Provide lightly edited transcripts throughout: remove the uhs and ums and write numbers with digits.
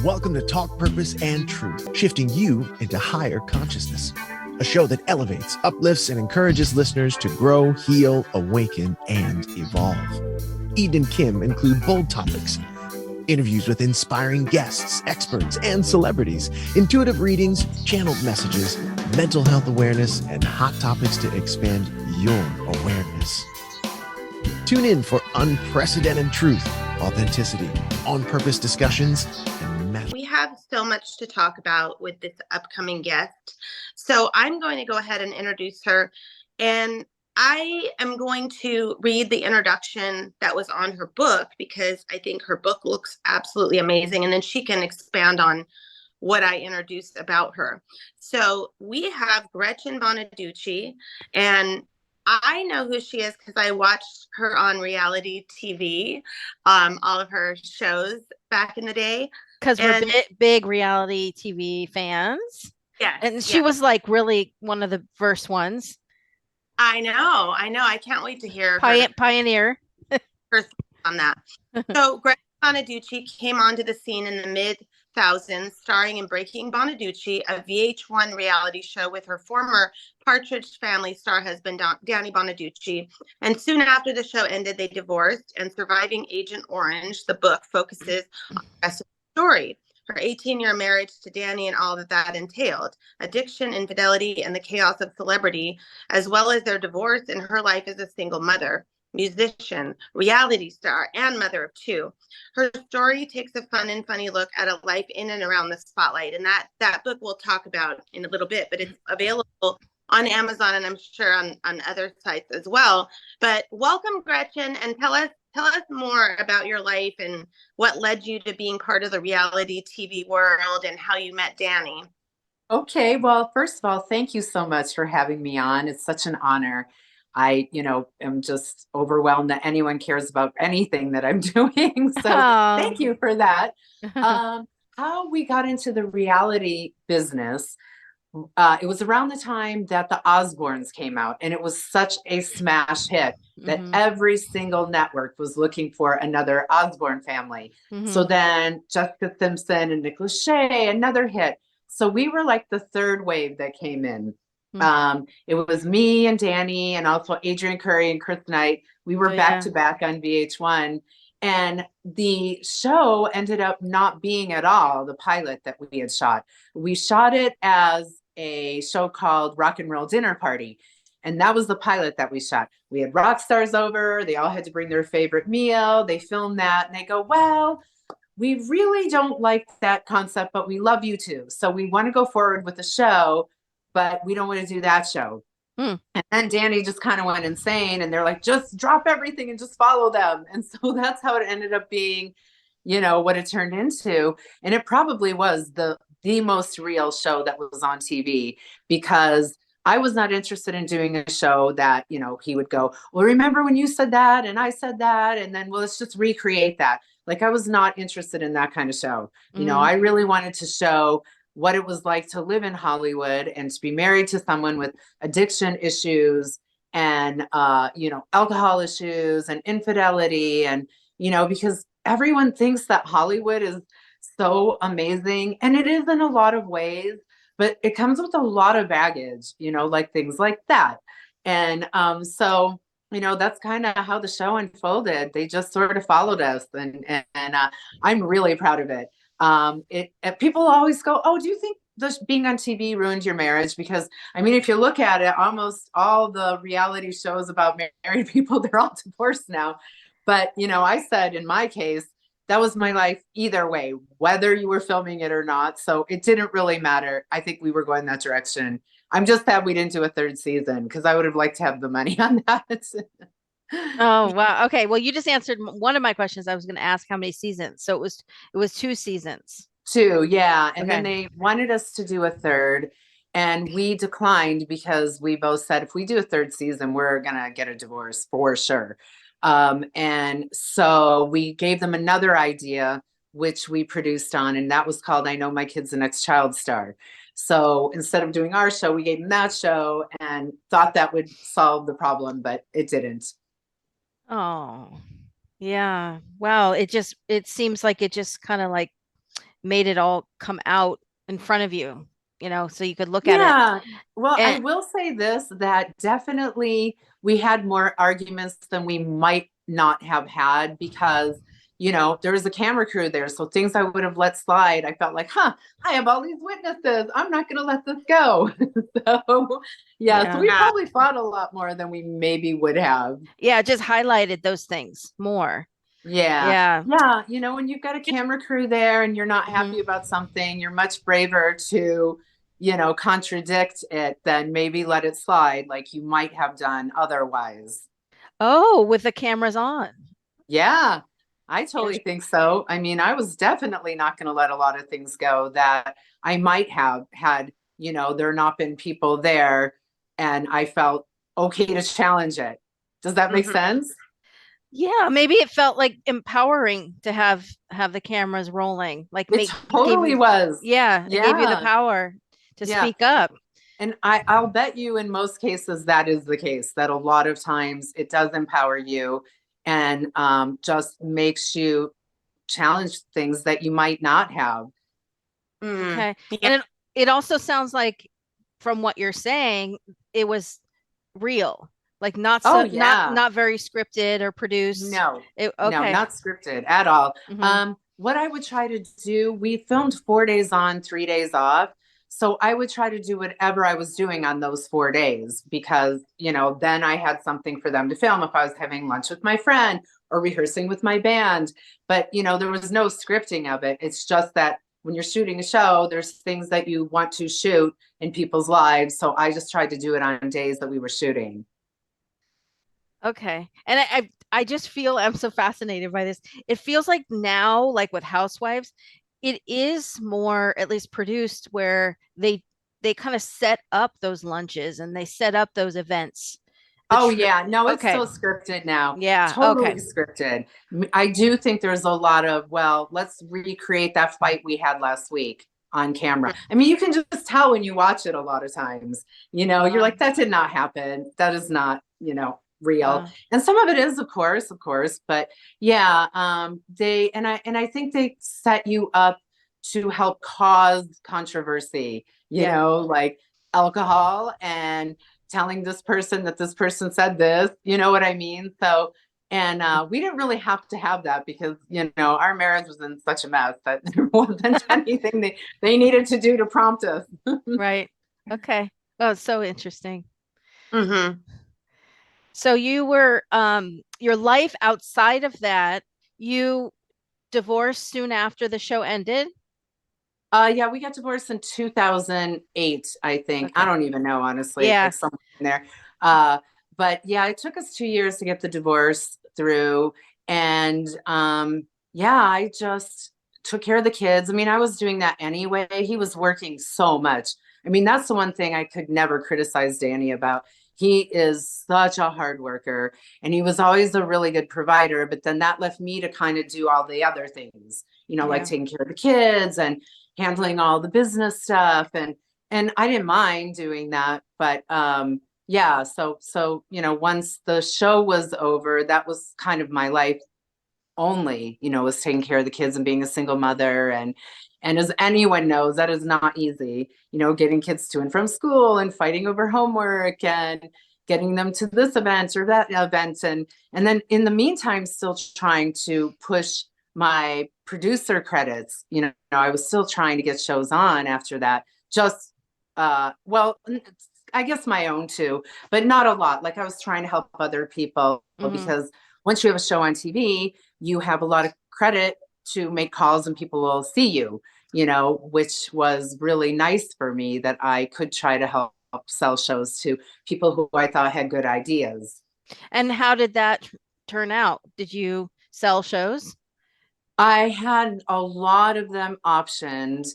Welcome to Talk Purpose and Truth, shifting you into higher consciousness. A show that elevates, uplifts, and encourages listeners to grow, heal, awaken, and evolve. Eden and Kim include bold topics, interviews with inspiring guests, experts, and celebrities, intuitive readings, channeled messages, mental health awareness, and hot topics to expand your awareness. Tune in for unprecedented truth, authenticity, on-purpose discussions, and magic. We have so much to talk about with this upcoming guest. So I'm going to go ahead and introduce her. And I am going to read the introduction that was on her book because I think her book looks absolutely amazing. And then she can expand on what I introduced about her. So we have Gretchen Bonaduce, and I know who she is because I watched her on reality TV, all of her shows back in the day. Because we're big reality TV fans. Yeah. And she was like really one of the first ones. I know. I can't wait to hear Pioneer. her on that. So Gretchen Bonaduce came onto the scene in the mid-2000s, starring in Breaking Bonaduce, a VH1 reality show with her former Partridge Family star husband, Danny Bonaduce. And soon after the show ended, they divorced, and Surviving Agent Orange, the book, focuses on the rest of the story. Her 18-year marriage to Danny and all that entailed, addiction, infidelity, and the chaos of celebrity, as well as their divorce and her life as a single mother, musician, reality star, and mother of two. Her story takes a fun and funny look at a life in and around the spotlight, and that book we'll talk about in a little bit, but it's available on Amazon and I'm sure on other sites as well. But welcome, Gretchen, and tell us more about your life and what led you to being part of the reality TV world and how you met Danny. Okay, well, first of all, thank you so much for having me on. It's such an honor. I, am just overwhelmed that anyone cares about anything that I'm doing. So Thank you for that. How we got into the reality business. It was around the time that the Osbournes came out, and it was such a smash hit that every single network was looking for another Osbourne family. So then Jessica Simpson and Nick Lachey, another hit. So we were like the third wave that came in. It was me and Danny and also Adrian Curry and Chris Knight. We were back to back on VH1. And the show ended up not being at all the pilot that we had shot. We shot it as a show called Rock and Roll Dinner Party. And that was the pilot that we shot. We had rock stars over. They all had to bring their favorite meal. They filmed that and they go, well, we really don't like that concept, but we love you too. So we want to go forward with the show, but we don't want to do that show. And then Danny just kind of went insane and they're like, just drop everything and just follow them. And so that's how it ended up being, what it turned into. And it probably was the most real show that was on TV, because I was not interested in doing a show that, he would go, well, remember when you said that and I said that, and then, well, let's just recreate that. Like, I was not interested in that kind of show. I really wanted to show what it was like to live in Hollywood and to be married to someone with addiction issues and, alcohol issues and infidelity. And, because everyone thinks that Hollywood is so amazing, and it is in a lot of ways, but it comes with a lot of baggage, like things like that. And so, that's kind of how the show unfolded. They just sort of followed us, and I'm really proud of it. People always go, oh, do you think being on TV ruined your marriage? Because if you look at it, almost all the reality shows about married people, they're all divorced now. But, I said in my case, that was my life either way, whether you were filming it or not. So it didn't really matter. I think we were going that direction. I'm just sad we didn't do a third season because I would have liked to have the money on that. Oh, wow. Okay. Well, you just answered one of my questions. I was going to ask how many seasons. So it was 2 seasons. 2. Yeah. And then they wanted us to do a third, and we declined because we both said, if we do a third season, we're going to get a divorce for sure. And so we gave them another idea, which we produced on, and that was called I Know My Kid's the Next Child Star. So instead of doing our show, we gave them that show and thought that would solve the problem, but it didn't. Oh, yeah. Wow. It seems like it just kind of like made it all come out in front of you, so you could look at it. Yeah. Well, I And will say this, that definitely we had more arguments than we might not have had because, there was a camera crew there. So things I would have let slide, I felt like, I have all these witnesses. I'm not going to let this go. So, yeah. So yeah. we probably fought a lot more than we maybe would have. Yeah, it just highlighted those things more. Yeah. Yeah. Yeah. When you've got a camera crew there and you're not happy Mhm. about something, you're much braver to, contradict it than maybe let it slide like you might have done otherwise. Oh, with the cameras on. Yeah, I totally think so. I mean, I was definitely not going to let a lot of things go that I might have had, there not been people there and I felt okay to challenge it. Does that make sense? Yeah, maybe it felt like empowering to have the cameras rolling, like It gave totally you, was. yeah, it gave you the Yeah. power to Yeah. speak up. And I'll bet you in most cases that is the case, that a lot of times it does empower you and just makes you challenge things that you might not have. Okay. Yeah. And it also sounds like from what you're saying, it was real. Like not Oh, so yeah. not very scripted or produced. No, no, Okay. not scripted at all. Mhm. What I would try to do, we filmed 4 days on, 3 days off. So I would try to do whatever I was doing on those 4 days because, then I had something for them to film if I was having lunch with my friend or rehearsing with my band. But, there was no scripting of it. It's just that when you're shooting a show, there's things that you want to shoot in people's lives. So I just tried to do it on days that we were shooting. Okay. And I just feel I'm so fascinated by this. It feels like now, like with Housewives, it is more at least produced where they kind of set up those lunches and they set up those events. Oh yeah, no, it's Okay. so scripted now. Yeah. Totally Okay. scripted. I do think there's a lot of, well, let's recreate that fight we had last week on camera. I mean, you can just tell when you watch it a lot of times. You're like, that did not happen. That is not, real. Wow. And some of it is, of course, but yeah, I think they set you up to help cause controversy, Yeah. like alcohol and telling this person that this person said this, you know what I mean? So, and we didn't really have to have that because, our marriage was in such a mess that there wasn't anything they needed to do to prompt us. Right. Okay. Oh, it's so interesting. Mm-hmm. So you were your life outside of that, you divorced soon after the show ended? Yeah, we got divorced in 2008, I think. I Okay. don't even know, honestly, Yeah. like somewhere in there. Uh, but yeah, it took us 2 years to get the divorce through. And yeah, I just took care of the kids. I mean, I was doing that anyway. He was working so much. I mean, that's the one thing I could never criticize Danny about. He is such a hard worker and he was always a really good provider. But then that left me to kind of do all the other things, like Yeah. taking care of the kids and handling all the business stuff and I didn't mind doing that but yeah so once the show was over that was kind of my life only was taking care of the kids and being a single mother and as anyone knows that is not easy getting kids to and from school and fighting over homework and getting them to this event or that event and then in the meantime still trying to push my producer credits I was still trying to get shows on after that just well I guess my own too but not a lot like I was trying to help other people Hmm. because once you have a show on TV you have a lot of credit to make calls and people will see you, which was really nice for me that I could try to help sell shows to people who I thought had good ideas. And how did that turn out? Did you sell shows? I had a lot of them optioned,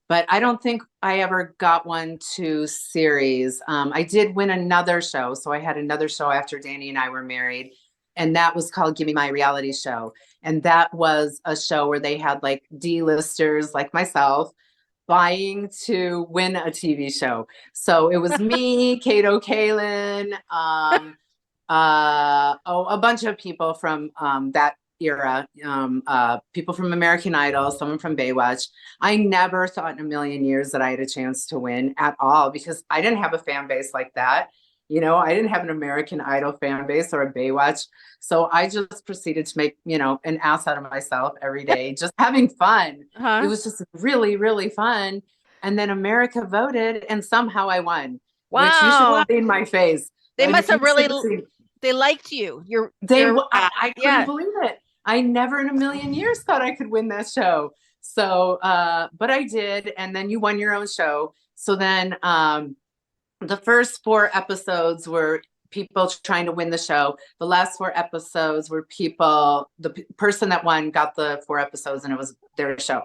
but I don't think I ever got one to series. I did win another show. So I had another show after Danny and I were married, and that was called Give Me My Reality Show. And that was a show where they had like D-listers like myself vying to win a TV show. So it was me, Kato Kalin, a bunch of people from that era, people from American Idol, someone from Baywatch. I never thought in a million years that I had a chance to win at all, because I didn't have a fan base like that. I didn't have an American Idol fan base or a Baywatch. So I just proceeded to make, an ass out of myself every day, just having fun. It was just really, really fun. And then America voted and somehow I won. Wow. Which you should have seen my face. They Like, must have really, seen, they liked you. I couldn't believe it. I never in a million years thought I could win that show. So, but I did. And then you won your own show. So then, the first 4 episodes were people trying to win the show. The last 4 episodes were the person that won got the 4 episodes and it was their show.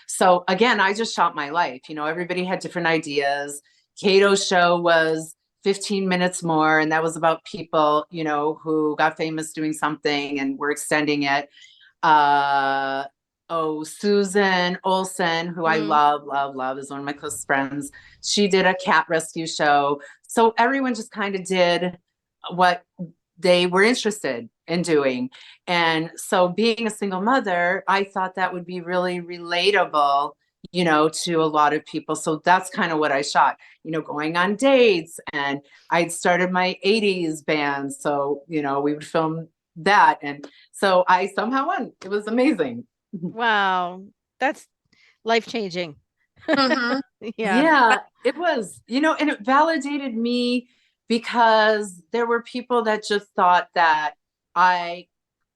So again, I just shot my life. Everybody had different ideas. Cato's show was 15 minutes more. And that was about people, who got famous doing something and were extending it. Susan Olsen, who I love, is one of my close friends. She did a cat rescue show. So everyone just kind of did what they were interested in doing. And so being a single mother, I thought that would be really relatable, to a lot of people. So that's kind of what I shot, going on dates. And I'd started my 80s band. So, we would film that. And so I somehow won. It was amazing. Wow. That's life-changing. Yeah, it was, and it validated me, because there were people that just thought that I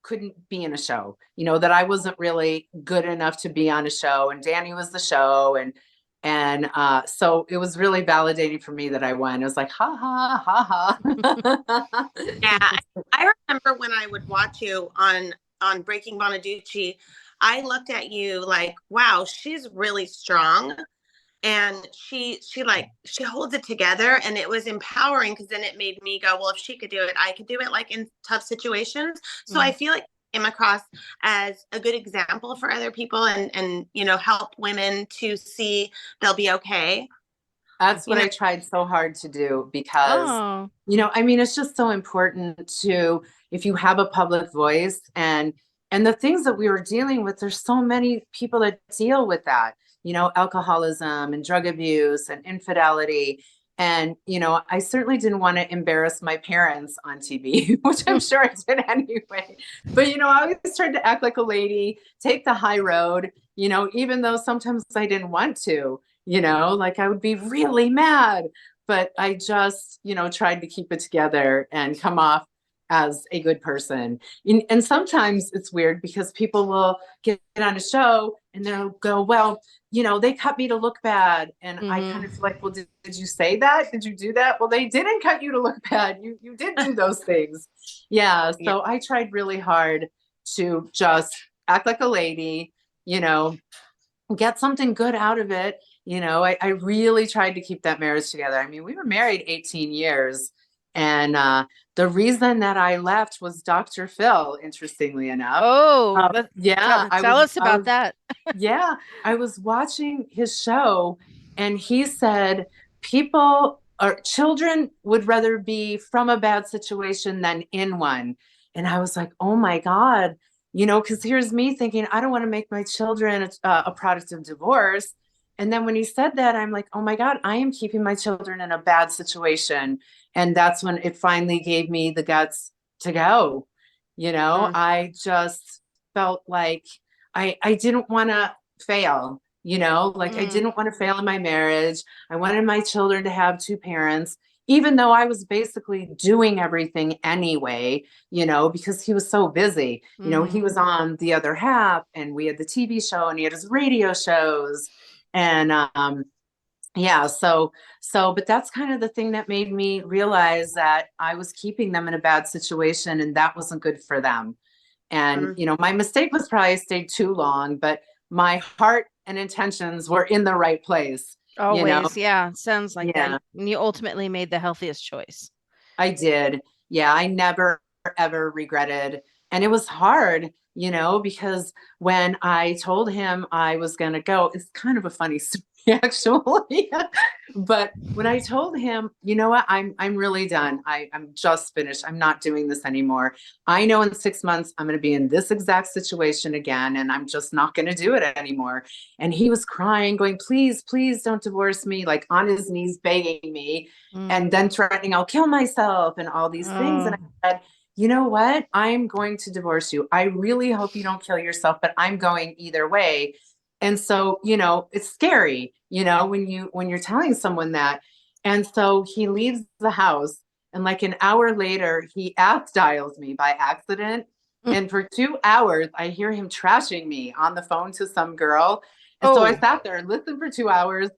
couldn't be in a show, that I wasn't really good enough to be on a show, and Danny was the show. And so it was really validating for me that I won. It was like, ha ha, ha ha. Yeah. I remember when I would watch you on Breaking Bonaduce, I looked at you like, wow, she's really strong. And she holds it together, and it was empowering, because then it made me go, well, if she could do it, I could do it, like in tough situations. So I feel like I came across as a good example for other people, and help women to see they'll be okay. That's what I tried so hard to do, because, it's just so important to, if you have a public voice, and the things that we were dealing with, there's so many people that deal with that, alcoholism and drug abuse and infidelity. And, I certainly didn't want to embarrass my parents on TV, which I'm sure I did anyway. But, I always tried to act like a lady, take the high road, even though sometimes I didn't want to, like I would be really mad. But I just, tried to keep it together and come off as a good person. And sometimes it's weird, because people will get on a show and they'll go, well, they cut me to look bad. And I kind of feel like, well, did you say that? Did you do that? Well, they didn't cut you to look bad. You did do those things. Yeah. So I tried really hard to just act like a lady, get something good out of it. I really tried to keep that marriage together. I mean, we were married 18 years. And the reason that I left was Dr. Phil, interestingly enough. Oh, yeah. Tell us about that. Yeah. I was watching his show, and he said children would rather be from a bad situation than in one. And I was like, oh my God, because here's me thinking, I don't want to make my children a product of divorce. And then when he said that, I'm like, oh my God, I am keeping my children in a bad situation. And that's when it finally gave me the guts to go. I just felt like I didn't want to fail, I didn't want to fail in my marriage. I wanted my children to have 2 parents, even though I was basically doing everything anyway, because he was so busy. He was on The Other Half, and we had the TV show, and he had his radio shows. And but that's kind of the thing that made me realize that I was keeping them in a bad situation, and that wasn't good for them. And, my mistake was probably I stayed too long, but my heart and intentions were in the right place. Always. Yeah. Sounds like that. And you ultimately made the healthiest choice. I did. Yeah. I never, ever regretted. And it was hard, because when I told him I was going to go, it's kind of a funny story. actually. But when I told him, you know what, I'm really done. I'm just finished. I'm not doing this anymore. I know in 6 months I'm going to be in this exact situation again, and I'm just not going to do it anymore. And he was crying, going, please, please don't divorce me, like on his knees begging me, and then threatening I'll kill myself and all these things. And I said, you know what? I'm going to divorce you. I really hope you don't kill yourself, but I'm going either way. And so, it's scary, when you're telling someone that. And so he leaves the house, and like an hour later, he app dials me by accident. And for 2 hours, I hear him trashing me on the phone to some girl. And so I sat there and listened for 2 hours,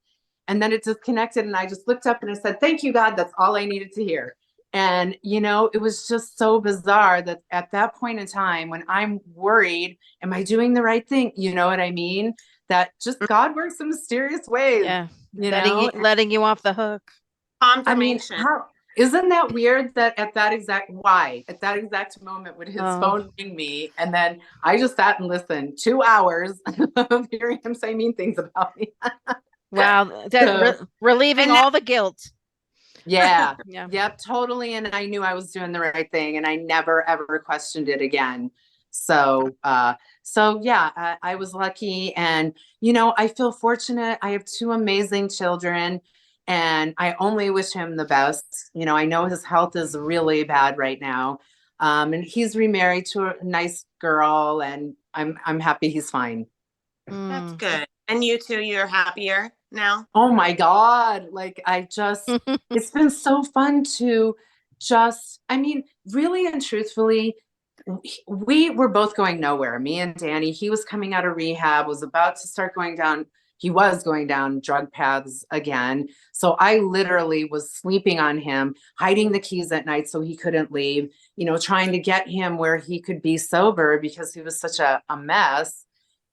and then it disconnected. And I just looked up and I said, thank you, God. That's all I needed to hear. And, it was just so bizarre that at that point in time, when I'm worried, am I doing the right thing? You know what I mean? That just God works in mysterious ways. Yeah. Letting you off the hook. Confirmation. I mean, isn't that weird that at that exact moment would his phone ring me, and then I just sat and listened 2 hours of hearing him say mean things about me. Wow. Relieving all the guilt. Yeah. Yep, totally. And I knew I was doing the right thing, and I never ever questioned it again. So yeah, I was lucky, and I feel fortunate. I have 2 amazing children, and I only wish him the best. I know his health is really bad right now, and he's remarried to a nice girl, and I'm happy he's fine. That's good. And you too, you're happier now? Oh my God. Like it's been so fun to really and truthfully, we were both going nowhere. Me and Danny, he was coming out of rehab, was about to start he was going down drug paths again. So I literally was sleeping on him, hiding the keys at night so he couldn't leave, trying to get him where he could be sober because he was such a mess.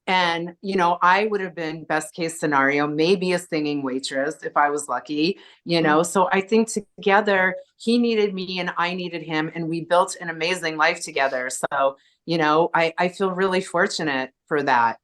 And, I would have been best case scenario, maybe a singing waitress if I was lucky, So I think together he needed me and I needed him, and we built an amazing life together. So, I feel really fortunate for that.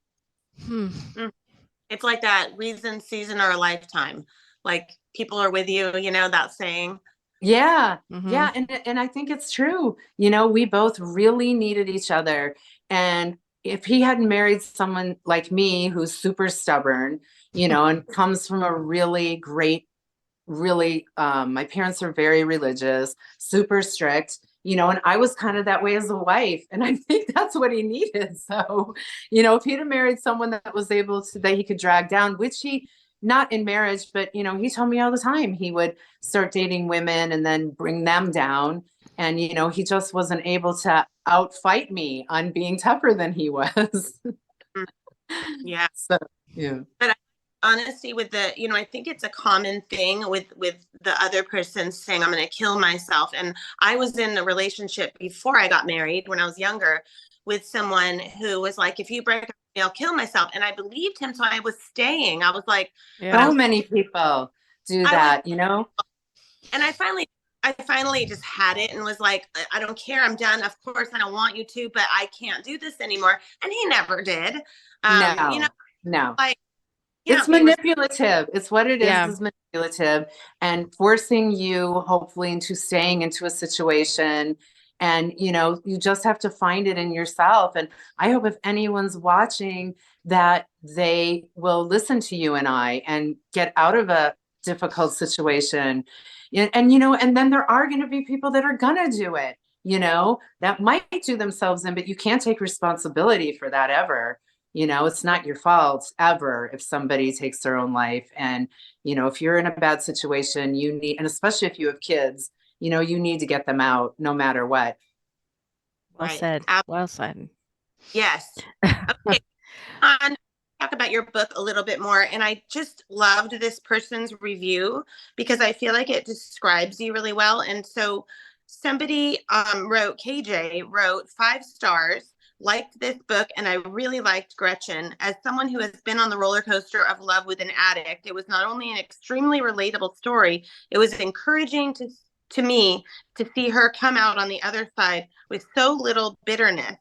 It's like that reason, season, or a lifetime. Like people are with you, that saying. Yeah. Yeah. And I think it's true. We both really needed each other. And if he hadn't married someone like me, who's super stubborn, and comes from a really great, my parents are very religious, super strict, and I was kind of that way as a wife. And I think that's what he needed. So, if he'd have married someone that was able to, that he could drag down, which he, not in marriage, but, he told me all the time he would start dating women and then bring them down. And, he just wasn't able to outfight me on being tougher than he was. Yeah. So, yeah. But honesty with the, I think it's a common thing with the other person saying, I'm going to kill myself. And I was in a relationship before I got married when I was younger with someone who was like, if you break up, I'll kill myself. And I believed him. So I was staying. I was like, so many people do that, And I finally just had it and was like, I don't care. I'm done. Of course, I don't want you to, but I can't do this anymore. And he never did. No. Like, it's manipulative. It's what it is. Yeah. Is manipulative and forcing you hopefully into staying into a situation. And, you just have to find it in yourself. And I hope if anyone's watching that they will listen to you and I and get out of a difficult situation. And then there are going to be people that are going to do it, that might do themselves in, but you can't take responsibility for that ever. It's not your fault ever if somebody takes their own life. And, if you're in a bad situation, you need, and especially if you have kids, you need to get them out no matter what. Well said. Well said. Yes. Okay. Talk about your book a little bit more. And I just loved this person's review because I feel like it describes you really well. And so somebody KJ wrote 5 stars, liked this book, and I really liked Gretchen. As someone who has been on the roller coaster of love with an addict, it was not only an extremely relatable story, it was encouraging to me to see her come out on the other side with so little bitterness.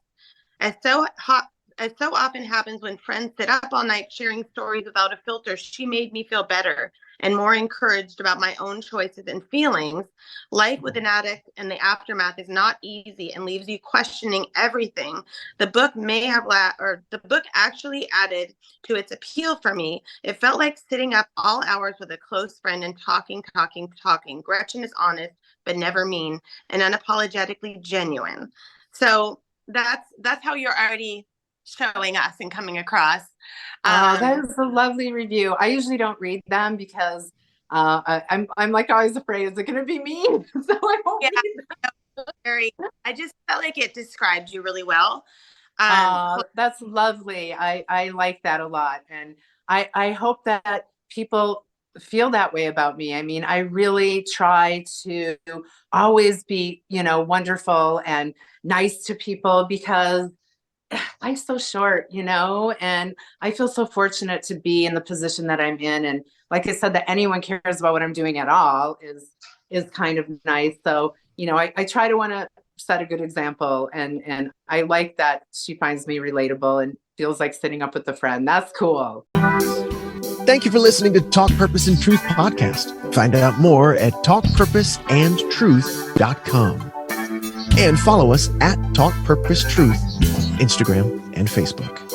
as so often happens when friends sit up all night sharing stories without a filter, she made me feel better and more encouraged about my own choices and feelings. Life with an addict and the aftermath is not easy and leaves you questioning everything. The book the book actually added to its appeal for me. It felt like sitting up all hours with a close friend and talking. Gretchen is honest, but never mean, and unapologetically genuine. So that's how you're already showing us and coming across. That is a lovely review. I usually don't read them because I'm like always afraid, is it going to be mean? So I won't read them. I just felt like it described you really well. That's lovely. I like that a lot. And I hope that people feel that way about me. I mean, I really try to always be, wonderful and nice to people because life's so short, and I feel so fortunate to be in the position that I'm in. And like I said, that anyone cares about what I'm doing at all is kind of nice. So, I try to want to set a good example, and I like that she finds me relatable and feels like sitting up with a friend. That's cool. Thank you for listening to Talk Purpose and Truth podcast. Find out more at talkpurposeandtruth.com. And follow us at Talk Purpose Truth on Instagram and Facebook.